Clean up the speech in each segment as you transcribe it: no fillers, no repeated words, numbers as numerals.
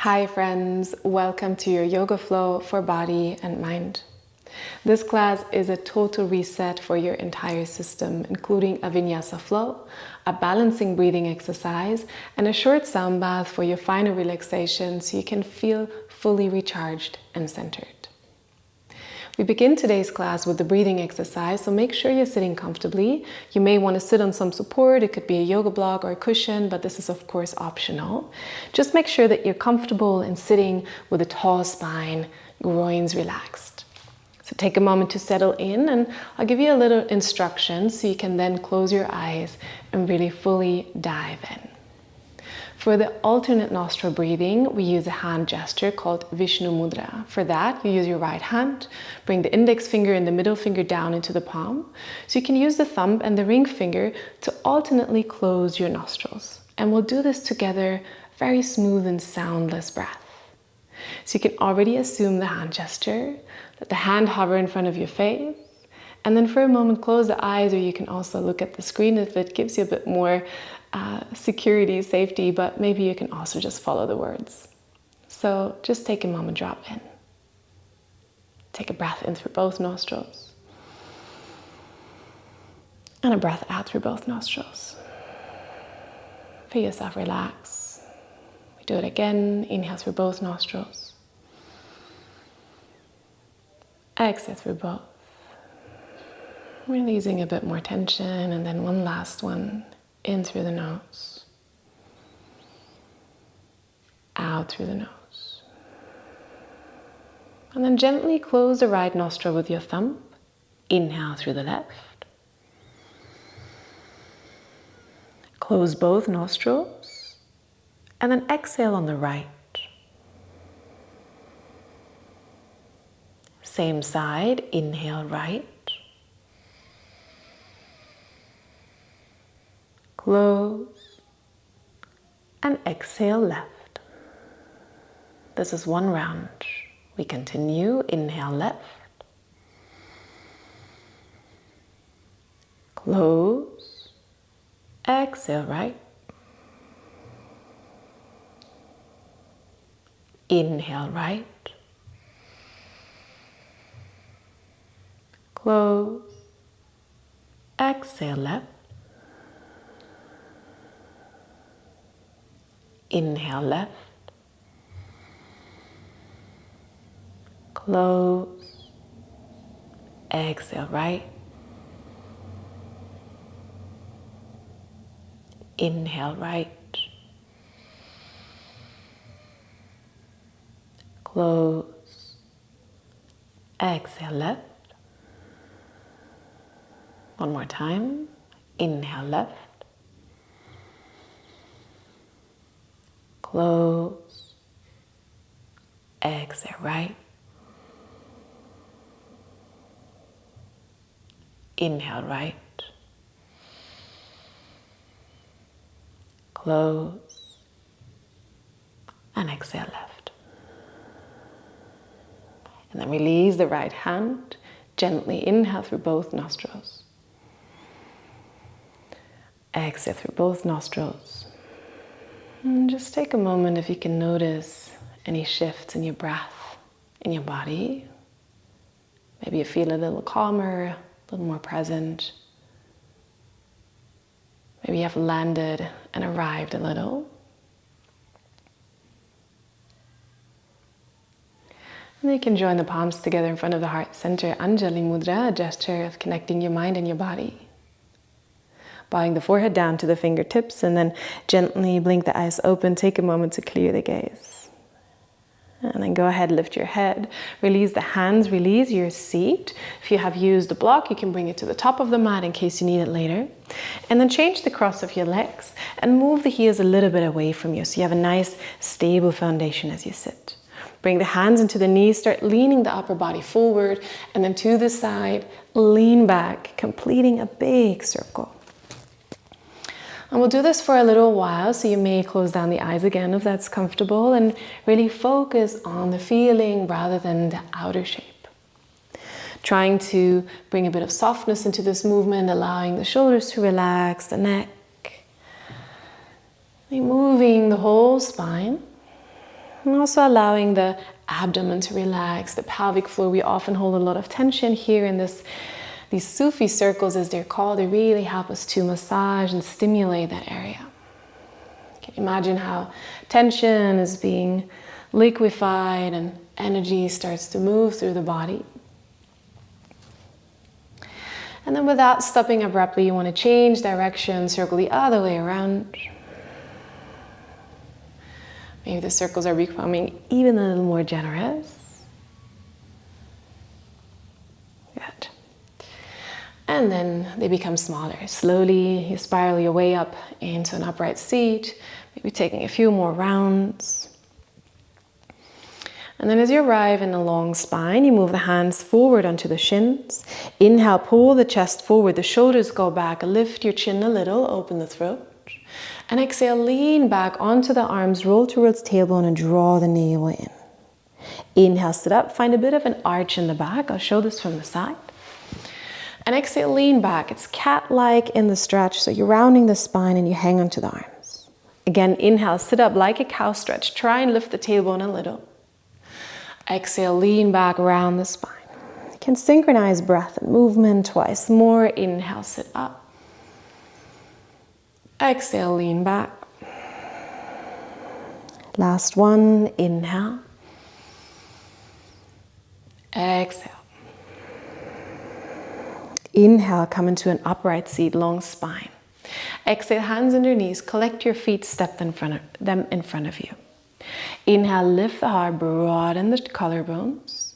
Hi friends, welcome to your yoga flow for body and mind. This class is a total reset for your entire system, including a Vinyasa flow, a balancing breathing exercise, and a short sound bath for your final relaxation so you can feel fully recharged and centered. We begin today's class with the breathing exercise, so make sure you're sitting comfortably. You may want to sit on some support. It could be a yoga block or a cushion, but this is of course optional. Just make sure that you're comfortable in sitting with a tall spine, groins relaxed. So take a moment to settle in, and I'll give you a little instruction so you can then close your eyes and really fully dive in. For the alternate nostril breathing, we use a hand gesture called Vishnu Mudra. For that, you use your right hand, bring the index finger and the middle finger down into the palm. So you can use the thumb and the ring finger to alternately close your nostrils. And we'll do this together, very smooth and soundless breath. So you can already assume the hand gesture, let the hand hover in front of your face, and then for a moment close the eyes, or you can also look at the screen if it gives you a bit more security, safety, but maybe you can also just follow the words. So just take a moment, drop in. Take a breath in through both nostrils. And a breath out through both nostrils. Feel yourself relax. We do it again. Inhale through both nostrils. Exhale through both. Releasing a bit more tension, and then one last one. In through the nose, out through the nose. And then gently close the right nostril with your thumb. Inhale through the left. Close both nostrils. And then exhale on the right. Same side, inhale right. Close and exhale left. This is one round. We continue. Inhale left. Close. Exhale right. Inhale right. Close. Exhale left. Inhale left, close, exhale right, inhale right, close, exhale left. One more time, inhale left. Close, exhale right, inhale right, close, and exhale left. And then release the right hand, gently inhale through both nostrils. Exhale through both nostrils. And just take a moment if you can notice any shifts in your breath, in your body. Maybe you feel a little calmer, a little more present. Maybe you have landed and arrived a little. And then you can join the palms together in front of the heart center, Anjali Mudra, a gesture of connecting your mind and your body. Bowing the forehead down to the fingertips, and then gently blink the eyes open. Take a moment to clear the gaze. And then go ahead, lift your head. Release the hands, release your seat. If you have used a block, you can bring it to the top of the mat in case you need it later. And then change the cross of your legs and move the heels a little bit away from you so you have a nice, stable foundation as you sit. Bring the hands into the knees, start leaning the upper body forward, and then to the side, lean back, completing a big circle. And we'll do this for a little while, so you may close down the eyes again if that's comfortable, and really focus on the feeling rather than the outer shape. Trying to bring a bit of softness into this movement, allowing the shoulders to relax, the neck. Moving the whole spine. And also allowing the abdomen to relax, the pelvic floor. We often hold a lot of tension here in these Sufi circles, as they're called. They really help us to massage and stimulate that area. You can imagine how tension is being liquefied and energy starts to move through the body. And then without stopping abruptly, you want to change direction, circle the other way around. Maybe the circles are becoming even a little more generous. Good. And then they become smaller. Slowly, you spiral your way up into an upright seat, maybe taking a few more rounds. And then as you arrive in a long spine, you move the hands forward onto the shins. Inhale, pull the chest forward, the shoulders go back, lift your chin a little, open the throat. And exhale, lean back onto the arms, roll towards tailbone and draw the navel in. Inhale, sit up, find a bit of an arch in the back. I'll show this from the side. And exhale, lean back. It's cat-like in the stretch, so you're rounding the spine and you hang onto the arms. Again, inhale, sit up like a cow stretch. Try and lift the tailbone a little. Exhale, lean back around the spine. You can synchronize breath and movement twice more. Inhale, sit up. Exhale, lean back. Last one, inhale. Exhale. Inhale, come into an upright seat, long spine. Exhale, hands under knees, collect your feet, step them in front of you. Inhale, lift the heart, broaden the collarbones.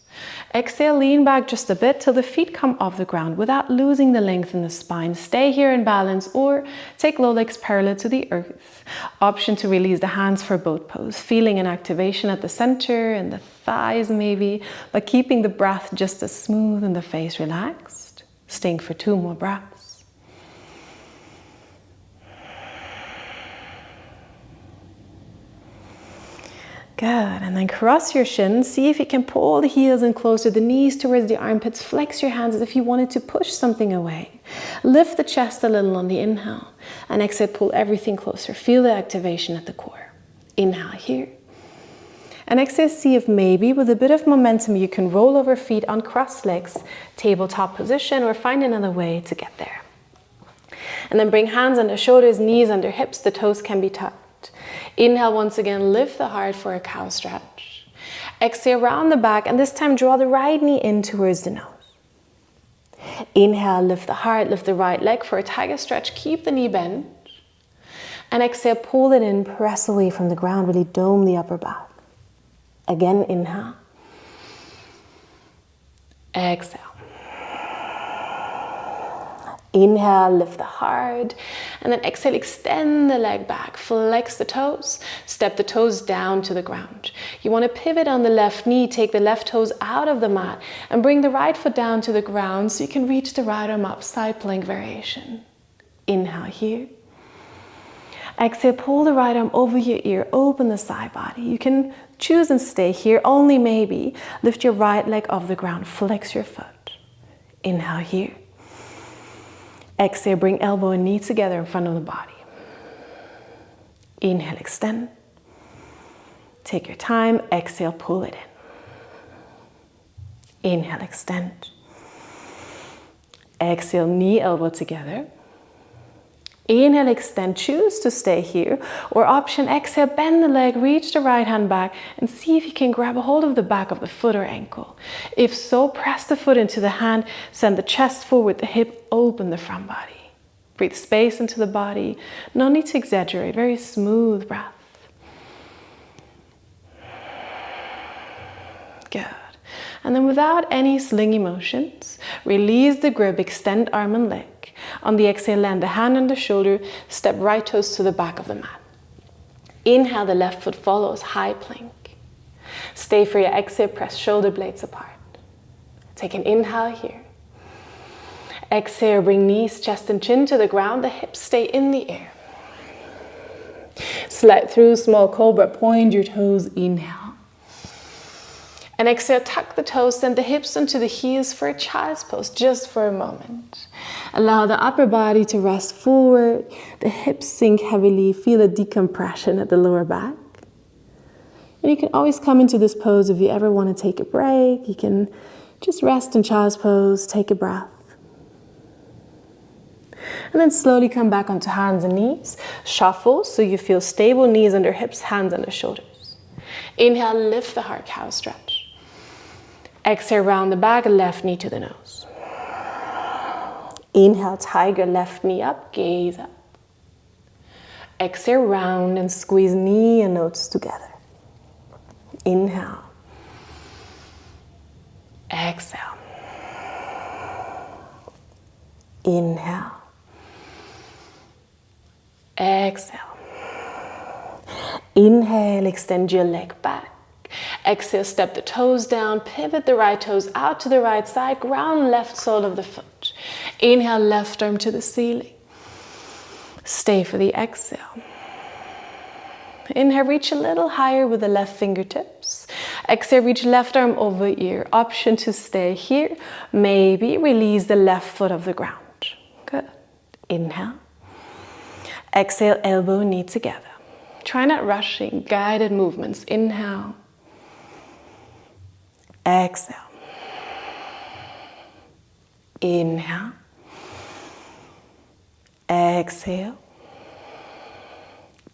Exhale, lean back just a bit till the feet come off the ground without losing the length in the spine. Stay here in balance or take low legs parallel to the earth. Option to release the hands for boat pose. Feeling an activation at the center and the thighs maybe, but keeping the breath just as smooth and the face relaxed. Staying for 2 more breaths. Good, and then cross your shins. See if you can pull the heels in closer, the knees towards the armpits. Flex your hands as if you wanted to push something away. Lift the chest a little on the inhale. And exhale, pull everything closer. Feel the activation at the core. Inhale here. And exhale, see if maybe with a bit of momentum you can roll over feet on crossed legs, tabletop position, or find another way to get there. And then bring hands under shoulders, knees under hips. The toes can be tucked. Inhale, once again, lift the heart for a cow stretch. Exhale, round the back, and this time draw the right knee in towards the nose. Inhale, lift the heart, lift the right leg for a tiger stretch. Keep the knee bent. And exhale, pull it in, press away from the ground, really dome the upper back. Again, inhale. Exhale. Inhale, lift the heart, and then exhale, extend the leg back, flex the toes, step the toes down to the ground. You want to pivot on the left knee, take the left toes out of the mat, and bring the right foot down to the ground so you can reach the right arm up, side plank variation. Inhale here. Exhale, pull the right arm over your ear, open the side body. You can choose and stay here, only maybe. Lift your right leg off the ground, flex your foot. Inhale here. Exhale, bring elbow and knee together in front of the body. Inhale, extend. Take your time. Exhale, pull it in. Inhale, extend. Exhale, knee, elbow together. Inhale, extend. Choose to stay here. Or option, exhale, bend the leg, reach the right hand back, and see if you can grab a hold of the back of the foot or ankle. If so, press the foot into the hand, send the chest forward, the hip, open the front body. Breathe space into the body. No need to exaggerate. Very smooth breath. Good. And then without any slingy motions, release the grip, extend arm and leg. On the exhale, land the hand on the shoulder, step right toes to the back of the mat. Inhale, the left foot follows, high plank. Stay for your exhale, press shoulder blades apart. Take an inhale here. Exhale, bring knees, chest and chin to the ground, the hips stay in the air. Slide through small cobra, point your toes, inhale. And exhale, tuck the toes, send the hips onto the heels for a child's pose, just for a moment. Allow the upper body to rest forward, the hips sink heavily, feel a decompression at the lower back. And you can always come into this pose if you ever want to take a break. You can just rest in child's pose, take a breath. And then slowly come back onto hands and knees. Shuffle so you feel stable, knees under hips, hands under shoulders. Inhale, lift the heart, cow stretch. Exhale, round the back, left knee to the nose. Inhale, tiger, left knee up, gaze up. Exhale, round and squeeze knee and nose together. Inhale. Exhale. Inhale. Exhale. Inhale, extend your leg back. Exhale, step the toes down, pivot the right toes out to the right side, ground left sole of the foot. Inhale, left arm to the ceiling. Stay for the exhale. Inhale, reach a little higher with the left fingertips. Exhale, reach left arm over ear. Option to stay here. Maybe release the left foot off the ground. Good. Inhale. Exhale, elbow, knee together. Try not rushing, guided movements. Inhale. Exhale. Inhale. Exhale.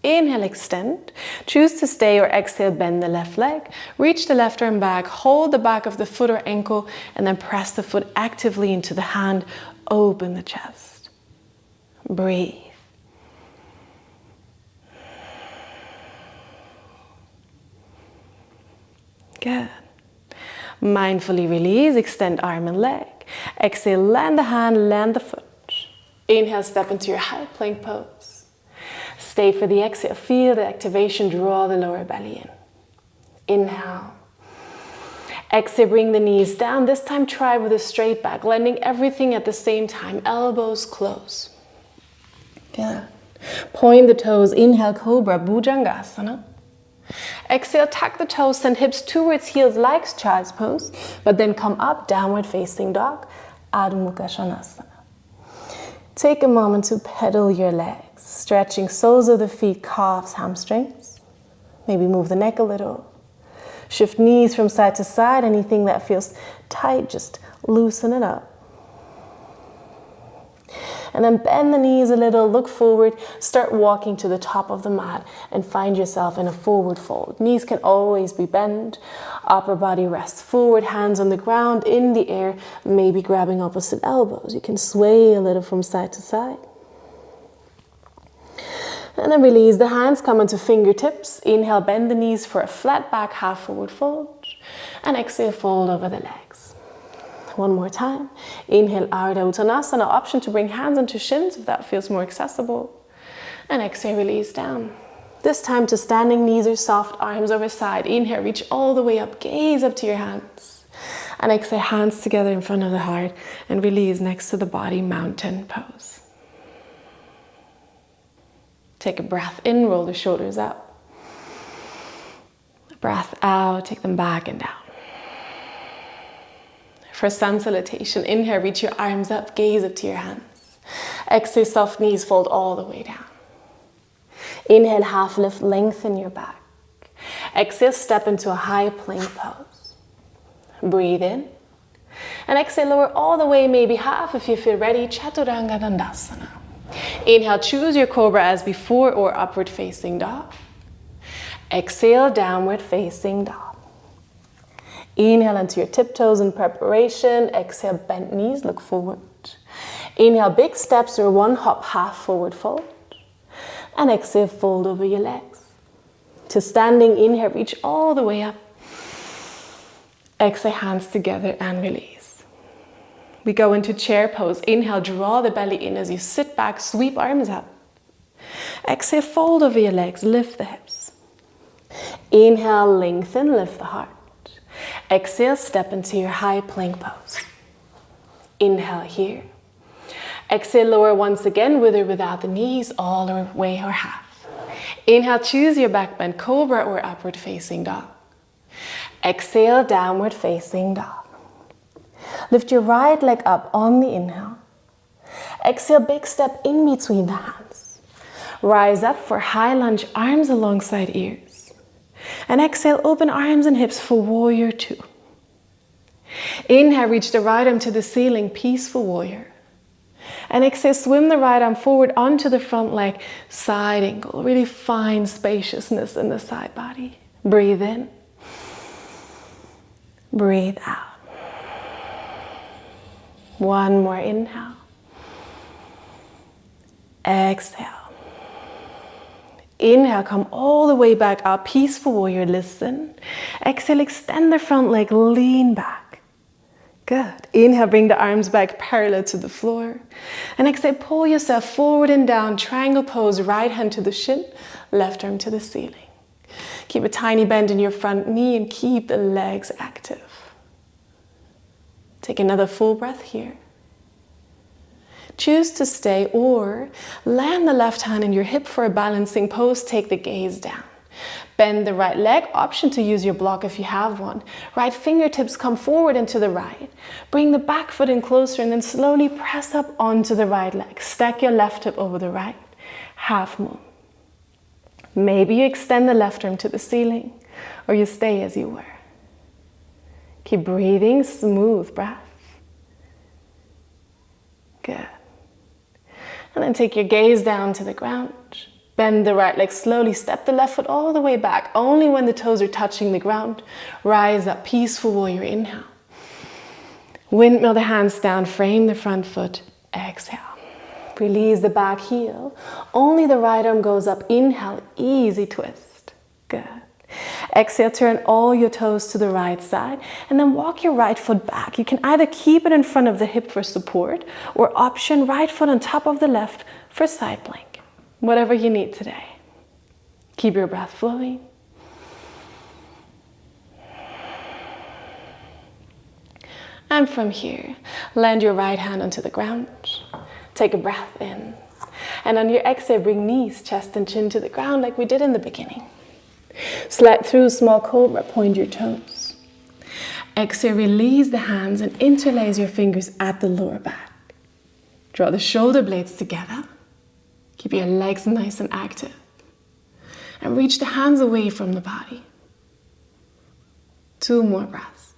Inhale, extend. Choose to stay or exhale, bend the left leg. Reach the left arm back, hold the back of the foot or ankle, and then press the foot actively into the hand. Open the chest. Breathe. Good. Mindfully release, extend arm and leg. Exhale, land the hand, land the foot. Inhale, step into your high plank pose. Stay for the exhale, feel the activation, draw the lower belly in. Inhale. Exhale, bring the knees down. This time try with a straight back, landing everything at the same time, elbows close. Good. Point the toes, inhale, cobra, bhujangasana. Exhale, tuck the toes, send hips towards heels like child's pose, but then come up, downward facing dog, Adho Mukha Svanasana. Take a moment to pedal your legs, stretching soles of the feet, calves, hamstrings. Maybe move the neck a little. Shift knees from side to side. Anything that feels tight, just loosen it up. And then bend the knees a little, look forward, start walking to the top of the mat and find yourself in a forward fold. Knees can always be bent, upper body rests forward, hands on the ground, in the air, maybe grabbing opposite elbows. You can sway a little from side to side. And then release the hands, come into fingertips. Inhale, bend the knees for a flat back, half forward fold. And exhale, fold over the legs. One more time. Inhale, Ardha Uttanasana. Option to bring hands onto shins if that feels more accessible. And exhale, release down. This time to standing knees or soft arms over side. Inhale, reach all the way up. Gaze up to your hands. And exhale, hands together in front of the heart. And release next to the body, mountain pose. Take a breath in, roll the shoulders up. Breath out, take them back and down. For sun salutation, inhale, reach your arms up, gaze up to your hands. Exhale, soft knees fold all the way down. Inhale, half lift, lengthen your back. Exhale, step into a high plank pose. Breathe in. And exhale, lower all the way, maybe half if you feel ready, Chaturanga Dandasana. Inhale, choose your cobra as before or upward facing dog. Exhale, downward facing dog. Inhale into your tiptoes in preparation. Exhale, bent knees, look forward. Inhale, big steps or one hop, half forward fold. And exhale, fold over your legs. To standing, inhale, reach all the way up. Exhale, hands together and release. We go into chair pose. Inhale, draw the belly in as you sit back, sweep arms up. Exhale, fold over your legs, lift the hips. Inhale, lengthen, lift the heart. Exhale, step into your high plank pose. Inhale here. Exhale, lower once again, with or without the knees, all the way or half. Inhale, choose your back bend, cobra or upward facing dog. Exhale, downward facing dog. Lift your right leg up on the inhale. Exhale, big step in between the hands. Rise up for high lunge, arms alongside ears. And exhale, open arms and hips for warrior two. Inhale, reach the right arm to the ceiling, peaceful warrior. And exhale, swim the right arm forward onto the front leg, side angle. Really find spaciousness in the side body. Breathe in. Breathe out. One more inhale. Exhale. Inhale, come all the way back up, peaceful warrior, listen. Exhale, extend the front leg, lean back. Good. Inhale, bring the arms back parallel to the floor. And exhale, pull yourself forward and down, triangle pose, right hand to the shin, left arm to the ceiling. Keep a tiny bend in your front knee and keep the legs active. Take another full breath here. Choose to stay or land the left hand in your hip for a balancing pose. Take the gaze down. Bend the right leg, option to use your block if you have one. Right fingertips come forward and to the right. Bring the back foot in closer and then slowly press up onto the right leg. Stack your left hip over the right. Half moon. Maybe you extend the left arm to the ceiling or you stay as you were. Keep breathing, smooth breath. Good. And then take your gaze down to the ground. Bend the right leg slowly, step the left foot all the way back. Only when the toes are touching the ground. Rise up, peaceful warrior, inhale. Windmill the hands down, frame the front foot, exhale. Release the back heel. Only the right arm goes up, inhale, easy twist. Good. Exhale, turn all your toes to the right side and then walk your right foot back. You can either keep it in front of the hip for support or option right foot on top of the left for side plank. Whatever you need today. Keep your breath flowing. And from here, land your right hand onto the ground. Take a breath in. And on your exhale, bring knees, chest and chin to the ground like we did in the beginning. Slide through small cobra, point your toes. Exhale, release the hands and interlace your fingers at the lower back. Draw the shoulder blades together. Keep your legs nice and active. And reach the hands away from the body. 2 more breaths.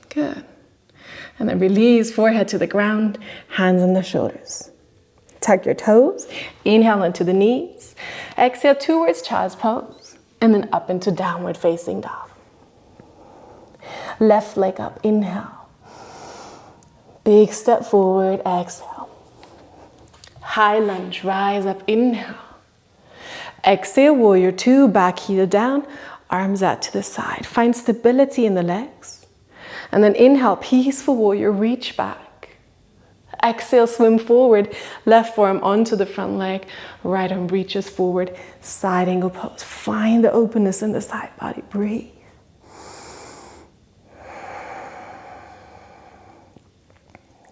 Good. And then release, forehead to the ground, hands on the shoulders. Tuck your toes, inhale into the knees, exhale towards child's pose, and then up into downward facing dog. Left leg up, inhale. Big step forward, exhale. High lunge, rise up, inhale. Exhale, warrior two, back heel down, arms out to the side. Find stability in the legs. And then inhale, peaceful warrior, reach back. Exhale, swim forward, left forearm onto the front leg, right arm reaches forward, side angle pose. Find the openness in the side body, breathe.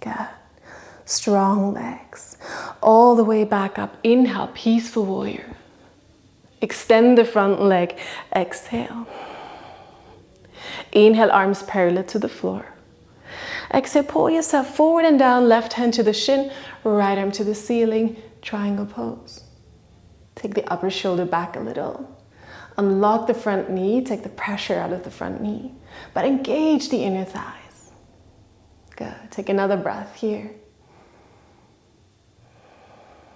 Good. Strong legs. All the way back up, inhale, peaceful warrior. Extend the front leg, exhale. Inhale, arms parallel to the floor. Exhale, pull yourself forward and down, left hand to the shin, right arm to the ceiling, triangle pose. Take the upper shoulder back a little. Unlock the front knee, take the pressure out of the front knee, but engage the inner thighs. Good, take another breath here.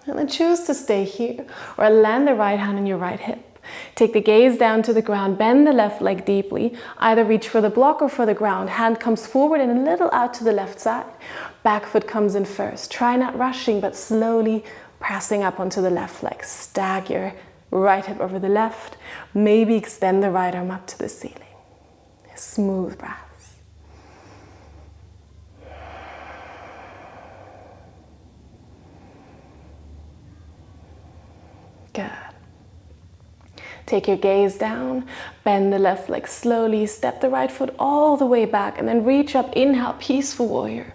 And then choose to stay here or land the right hand on your right hip. Take the gaze down to the ground, bend the left leg deeply, either reach for the block or for the ground. Hand comes forward and a little out to the left side. Back foot comes in first. Try not rushing, but slowly pressing up onto the left leg. Stack your right hip over the left. Maybe extend the right arm up to the ceiling. Smooth breaths. Good. Take your gaze down, bend the left leg slowly, step the right foot all the way back, and then reach up, inhale, peaceful warrior.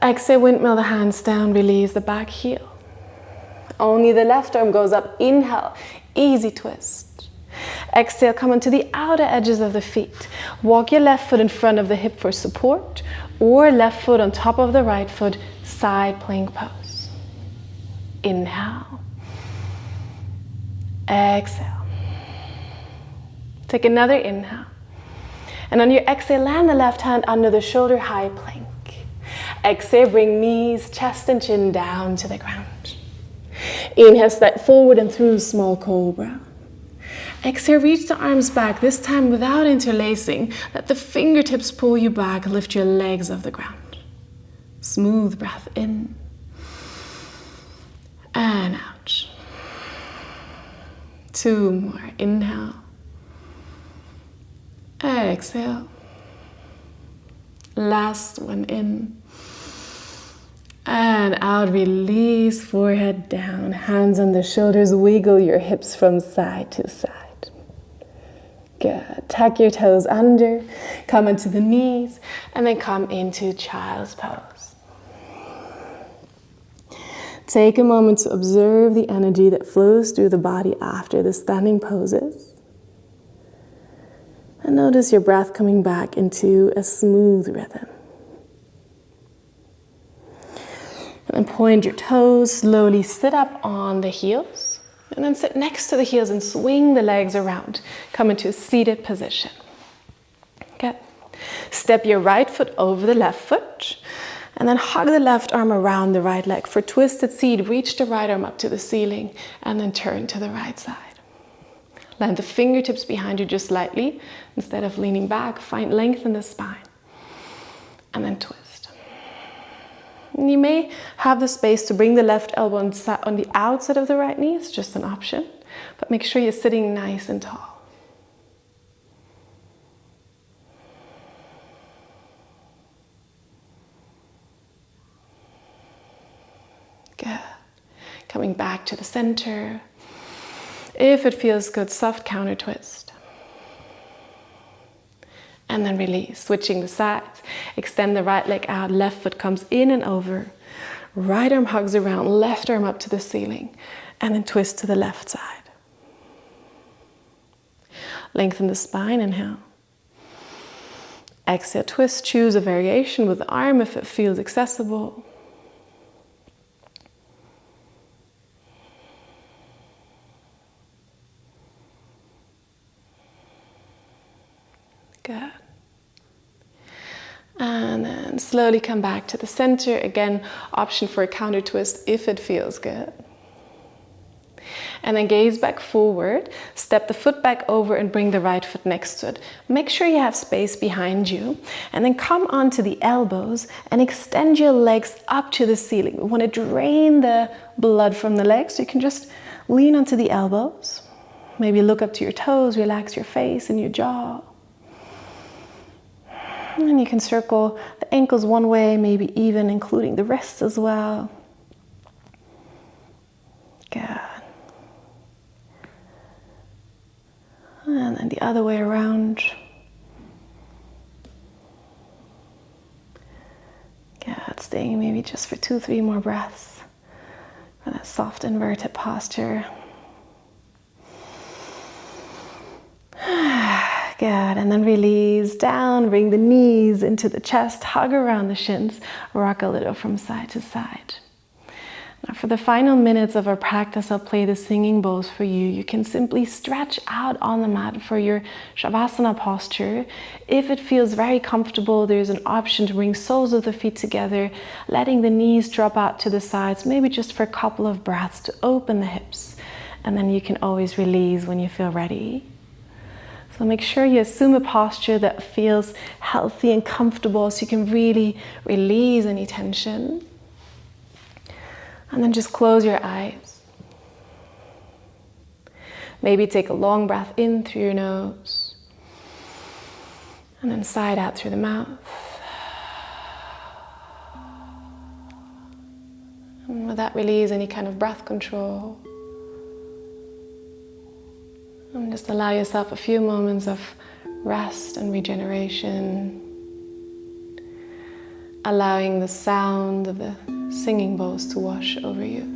Exhale, windmill the hands down, release the back heel. Only the left arm goes up, inhale, easy twist. Exhale, come onto the outer edges of the feet. Walk your left foot in front of the hip for support, or left foot on top of the right foot, side plank pose. Inhale. Exhale. Take another inhale. And on your exhale, land the left hand under the shoulder, high plank. Exhale, bring knees, chest and chin down to the ground. Inhale, step forward and through small cobra. Exhale, reach the arms back, this time without interlacing. Let the fingertips pull you back, lift your legs off the ground. Smooth breath in and out. 2 more, inhale. Exhale. Last one in. And out, release, forehead down, hands on the shoulders, wiggle your hips from side to side. Good. Tuck your toes under, come into the knees, and then come into child's pose. Take a moment to observe the energy that flows through the body after the standing poses. And notice your breath coming back into a smooth rhythm. And then point your toes, slowly sit up on the heels. And then sit next to the heels and swing the legs around. Come into a seated position. Okay. Step your right foot over the left foot. And then hug the left arm around the right leg. For twisted seat, reach the right arm up to the ceiling. And then turn to the right side. Land the fingertips behind you just lightly. Instead of leaning back, find length in the spine. And then twist. And you may have the space to bring the left elbow on the outside of the right knee. It's just an option. But make sure you're sitting nice and tall. Good. Coming back to the center. If it feels good, soft counter twist. And then release, switching the sides. Extend the right leg out, left foot comes in and over. Right arm hugs around, left arm up to the ceiling. And then twist to the left side. Lengthen the spine, inhale. Exhale, twist, choose a variation with the arm if it feels accessible. Good. And then slowly come back to the center. Again, option for a counter twist if it feels good. And then gaze back forward. Step the foot back over and bring the right foot next to it. Make sure you have space behind you. And then come onto the elbows and extend your legs up to the ceiling. We want to drain the blood from the legs. So you can just lean onto the elbows. Maybe look up to your toes, relax your face and your jaw. And you can circle the ankles one way, maybe even including the wrists as well. Good. And then the other way around. Good. Staying maybe just for 2-3 more breaths for that soft inverted posture. Good, and then release down, bring the knees into the chest, hug around the shins, rock a little from side to side. Now for the final minutes of our practice, I'll play the singing bowls for you. You can simply stretch out on the mat for your Shavasana posture. If it feels very comfortable, there's an option to bring soles of the feet together, letting the knees drop out to the sides, maybe just for a couple of breaths to open the hips. And then you can always release when you feel ready. So make sure you assume a posture that feels healthy and comfortable so you can really release any tension. And then just close your eyes. Maybe take a long breath in through your nose. And then sigh out through the mouth. And with that, release any kind of breath control. And just allow yourself a few moments of rest and regeneration. Allowing the sound of the singing bowls to wash over you.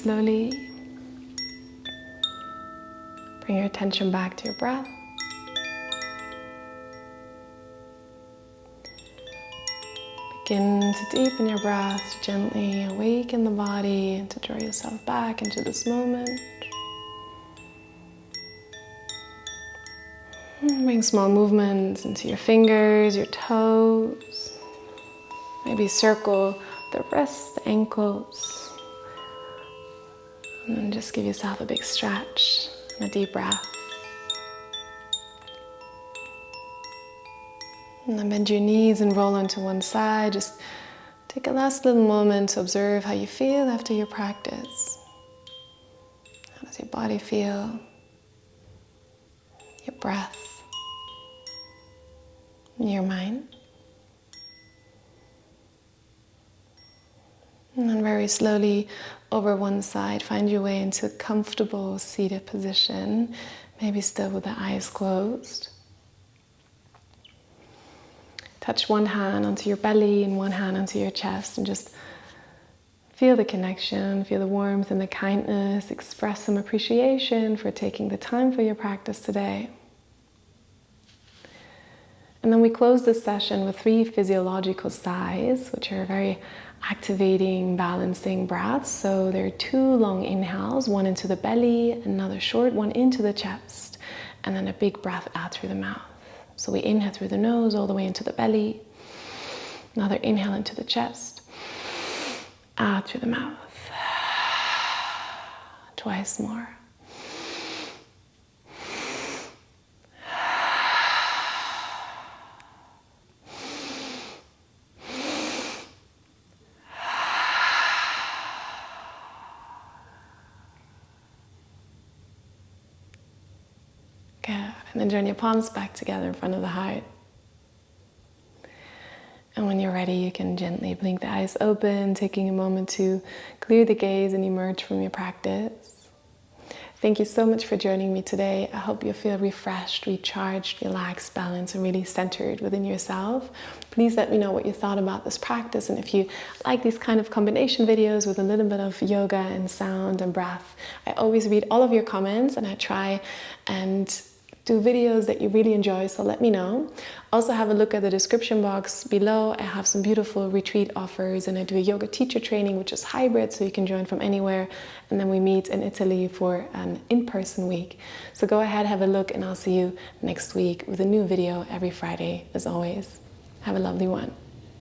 slowly bring your attention back to your breath. Begin to deepen your breath, gently awaken the body and to draw yourself back into this moment. Bring small movements into your fingers, your toes. Maybe circle the wrists, the ankles. And then just give yourself a big stretch and a deep breath. And then bend your knees and roll onto one side. Just take a last little moment to observe how you feel after your practice. How does your body feel? Your breath? Your mind? And then very slowly over one side, find your way into a comfortable seated position, maybe still with the eyes closed. Touch one hand onto your belly and one hand onto your chest and just feel the connection, feel the warmth and the kindness, express some appreciation for taking the time for your practice today. And then we close this session with 3 physiological sighs, which are very activating, balancing breaths. So there are 2 long inhales, one into the belly, another short one into the chest, and then a big breath out through the mouth. So we inhale through the nose all the way into the belly, another inhale into the chest, out through the mouth. Twice more. Good. And then join your palms back together in front of the heart. And when you're ready, you can gently blink the eyes open, taking a moment to clear the gaze and emerge from your practice. Thank you so much for joining me today. I hope you feel refreshed, recharged, relaxed, balanced, and really centered within yourself. Please let me know what you thought about this practice, and if you like these kind of combination videos with a little bit of yoga and sound and breath. I always read all of your comments, and I try and do videos that you really enjoy, so let me know. Also have a look at the description box below. I have some beautiful retreat offers, and I do a yoga teacher training which is hybrid, so you can join from anywhere, and then we meet in Italy for an in-person week. So go ahead, have a look, and I'll see you next week with a new video every Friday as always. Have a lovely one.